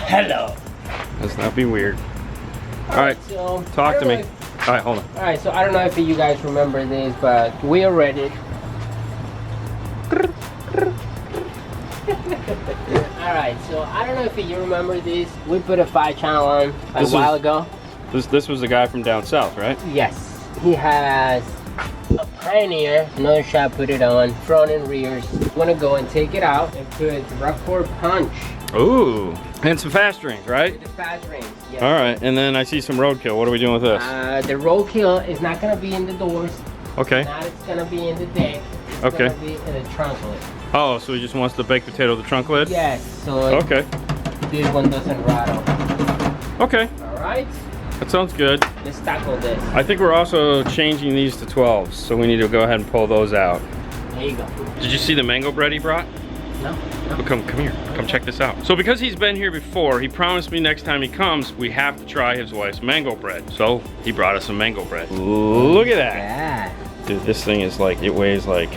Hello. Let's not be weird. All right, so talk to me. All right, hold on. All right, so I don't know if you guys remember this, but we are ready. All right, so I don't know if you remember this. We put a 5-channel on a while ago. This was the guy from down south, right? Yes, he has a Pioneer. Another shop put it on front and rears. Want to go and take it out and put rockcore punch. Ooh, and some FastRings, right? The FastRings, yes. All right, and then I see some RoadKill. What are we doing with this? The RoadKill is not gonna be in the doors. Okay. Now it's gonna be in the deck. It's okay. gonna be in the trunk lid. Oh, so he just wants the baked potato, the trunk lid? Yes. So okay. This one doesn't rattle. Okay. All right. That sounds good. Let's tackle this. I think we're also changing these to 12s, so we need to go ahead and pull those out. There you go. Did you see the mango bread he brought? No. Oh, come here. Come check this out. So because he's been here before, he promised me next time he comes, we have to try his wife's mango bread. So he brought us some mango bread. Look at that. Yeah. Dude, this thing is like, it weighs like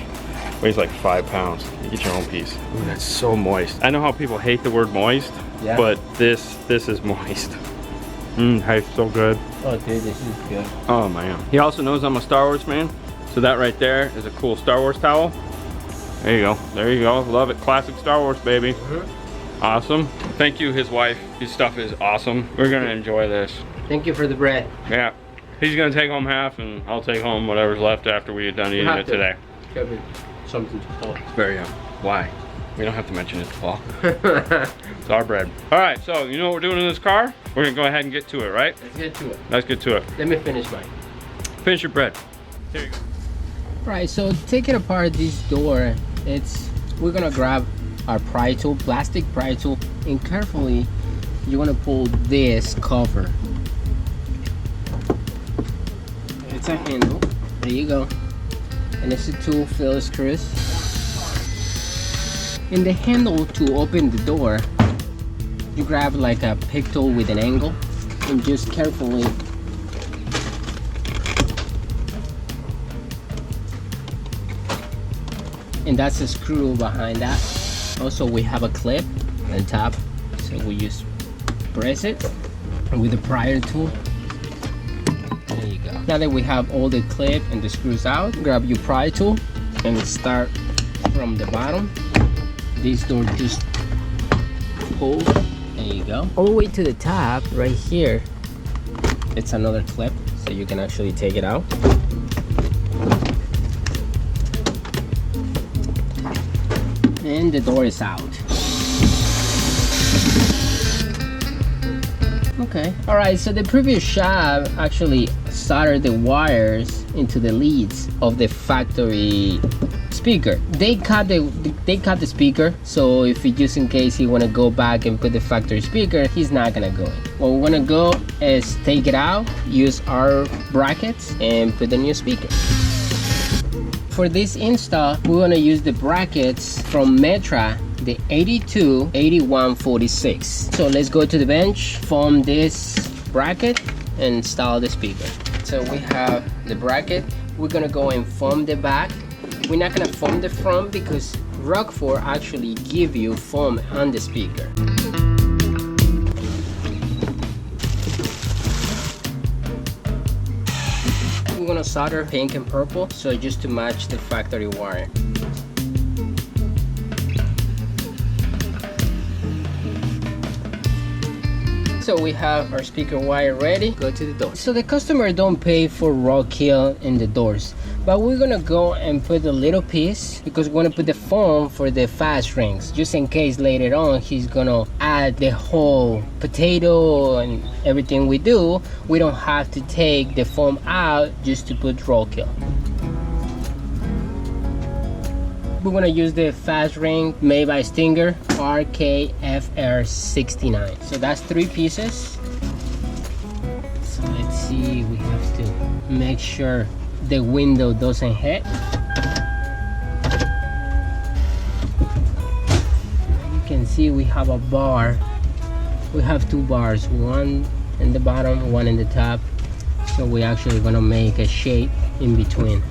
5 pounds. You get your own piece. Ooh, that's so moist. I know how people hate the word moist, yeah. But this is moist. Mmm, tastes so good. Oh dude, this is good. Oh man. He also knows I'm a Star Wars fan, so that right there is a cool Star Wars towel. There you go. There you go. Love it. Classic Star Wars, baby. Awesome. Thank you, his wife. His stuff is awesome. We're gonna enjoy this. Thank you for the bread. Yeah. He's gonna take home half, and I'll take home whatever's left after we're done eating it today. Something to Paul. It's very why? We don't have to mention it to Paul. It's our bread. All right. So you know what we're doing in this car? We're gonna go ahead and get to it, right? Let's get to it. Let's get to it. Let me finish mine. Finish your bread. Here you go. Right. So taking apart this door, we're gonna grab our pry tool, plastic pry tool, and carefully you want to pull this cover. It's a handle. There you go. And it's a 2 Phillips screws. In the handle to open the door, you grab like a pick tool with an angle and just carefully and that's a screw behind that. Also we have a clip on top, so we just press it with the pry tool. There you go. Now that we have all the clip and the screws out, grab your pry tool and start from the bottom. This door just pulls. There you go. All the way to the top right here, it's another clip, so you can actually take it out. And the door is out. Okay. All right, so the previous shop actually soldered the wires into the leads of the factory speaker. They cut the speaker, so if you just in case you want to go back and put the factory speaker, he's not gonna go in. What we want to go is take it out, use our brackets, and put the new speaker. For this install, we want to use the brackets from Metra, the 828146. So let's go to the bench, form this bracket, and install the speaker. So we have the bracket. We're gonna go and form the back. We're not gonna form the front because Rockford actually give you foam on the speaker. We're gonna solder pink and purple, so just to match the factory wire. So we have our speaker wire ready. Go to the door. So the customer don't pay for RoadKill in the doors, but we're gonna go and put a little piece because we're gonna put the foam for the FastRings, just in case later on he's gonna add the whole potato and everything we do. We don't have to take the foam out just to put RoadKill. We're gonna use the FastRing made by Stinger RKFR69. So that's 3 pieces. So let's see, we have to make sure the window doesn't hit. You can see we have a bar. We have 2 bars, one in the bottom, one in the top. So we're actually gonna make a shape in between.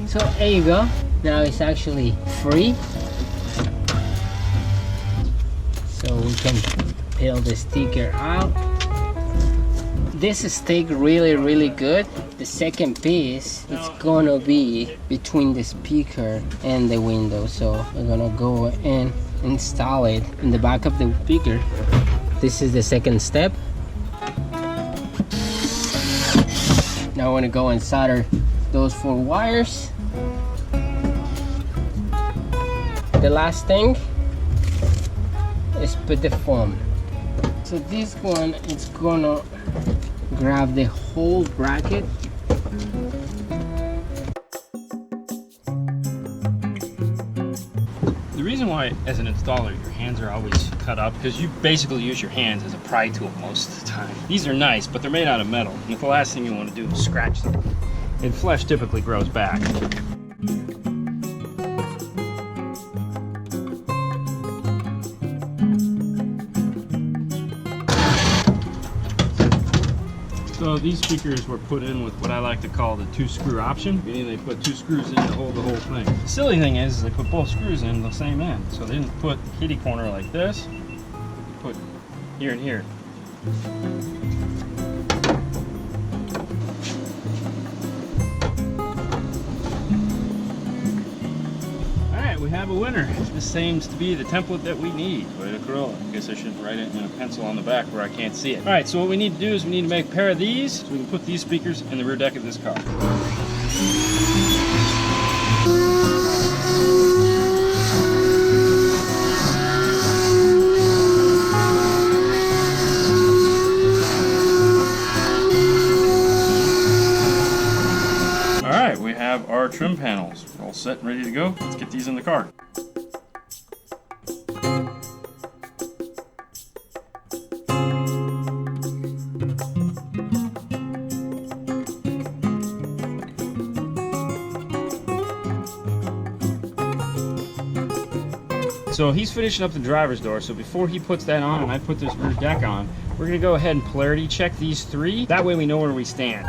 So there you go. Now it's actually free. So we can peel the sticker out. This is stick really good. The second piece is gonna be between the speaker and the window. So we're gonna go and install it in the back of the speaker. This is the second step. Now I want to go and solder those 4 wires. The last thing is put the foam. So this one is gonna grab the whole bracket. The reason why, as an installer, your hands are always cut up, because you basically use your hands as a pry tool most of the time. These are nice, but they're made out of metal, and the last thing you want to do is scratch them. And flesh typically grows back. So these speakers were put in with what I like to call the 2-screw option, meaning they put 2 screws in to hold the whole thing. The silly thing is they put both screws in the same end. So they didn't put kitty corner like this, they put here and here. Alright, we have a winner. This seems to be the template that we need for the Corolla. I guess I should write it in a pencil on the back where I can't see it. Alright, so what we need to do is we need to make a pair of these so we can put these speakers in the rear deck of this car. Alright, we have our trim panels. We're all set and ready to go. Let's get these in the car. So he's finishing up the driver's door, so before he puts that on and I put this rear deck on, we're gonna go ahead and polarity check these 3. That way we know where we stand.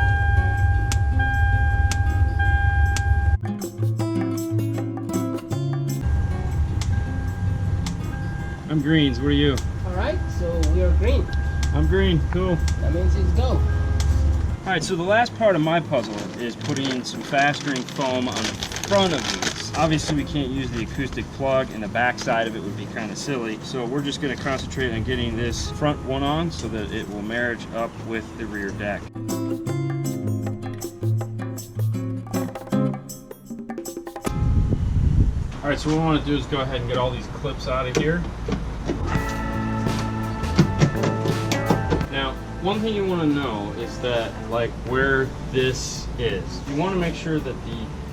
I'm greens, what are you? Alright, so we are green. I'm green, cool. That means it's go. Alright, so the last part of my puzzle is putting in some FastRing foam on the front of these. Obviously we can't use the acoustic plug, and the back side of it would be kind of silly. So we're just going to concentrate on getting this front one on so that it will marriage up with the rear deck. Alright, so what we want to do is go ahead and get all these clips out of here. Now, one thing you want to know is that, like, where this is. You want to make sure that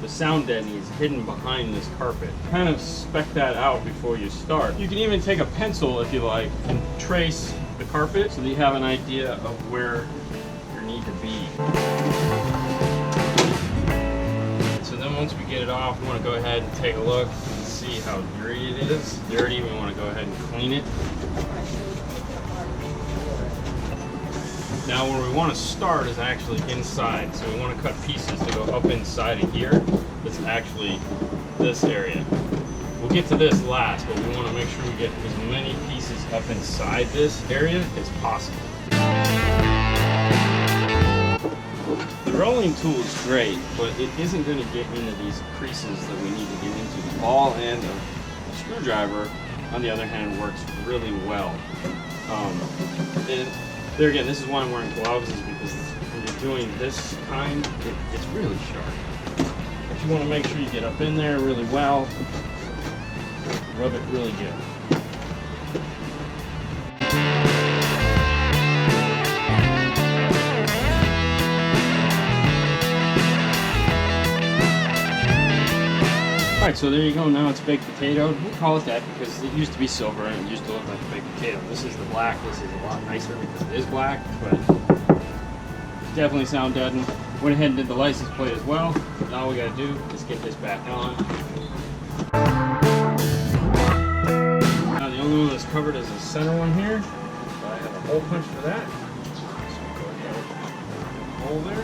the sound deadening is hidden behind this carpet. Kind of spec that out before you start. You can even take a pencil, if you like, and trace the carpet so that you have an idea of where you need to be. So then once we get it off, we want to go ahead and take a look and see how dirty it is. Dirty, we want to go ahead and clean it. Now where we want to start is actually inside. So we want to cut pieces to go up inside of here. That's actually this area. We'll get to this last, but we want to make sure we get as many pieces up inside this area as possible. The rolling tool is great, but it isn't going to get into these creases that we need to get into. The ball and the screwdriver, on the other hand, works really well. And there again, this is why I'm wearing gloves, is because when you're doing this kind, it's really sharp. But you want to make sure you get up in there really well, rub it really good. Alright, so there you go. Now it's baked potato. We call it that because it used to be silver and it used to look like a baked potato. This is the black. This is a lot nicer because it is black, but definitely sound deadened. Went ahead and did the license plate as well. Now all we got to do is get this back on. Now the only one that's covered is the center one here. So I have a hole punch for that. So go ahead, hole there.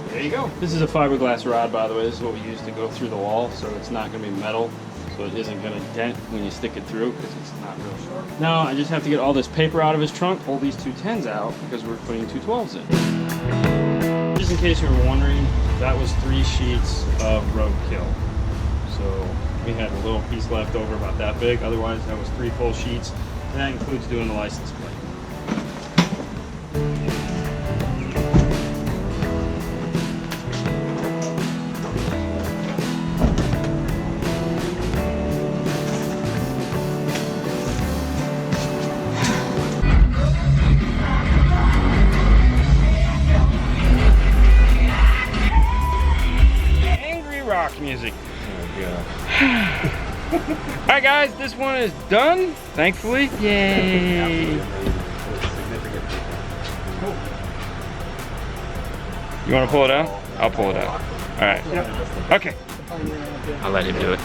There you go. This is a fiberglass rod, by the way. This is what we use to go through the wall, so it's not going to be metal. so it isn't gonna dent when you stick it through because it's not real sharp. Now I just have to get all this paper out of his trunk, pull these 2 10s out because we're putting 2 12s in. Just in case you were wondering, that was 3 sheets of RoadKill. So we had a little piece left over about that big. Otherwise, that was 3 full sheets. And that includes doing the license plate. Rock music. Oh, Alright guys, this one is done, thankfully. Yay! You want to pull it out? I'll pull it out. Alright. Okay. I'll let him do it.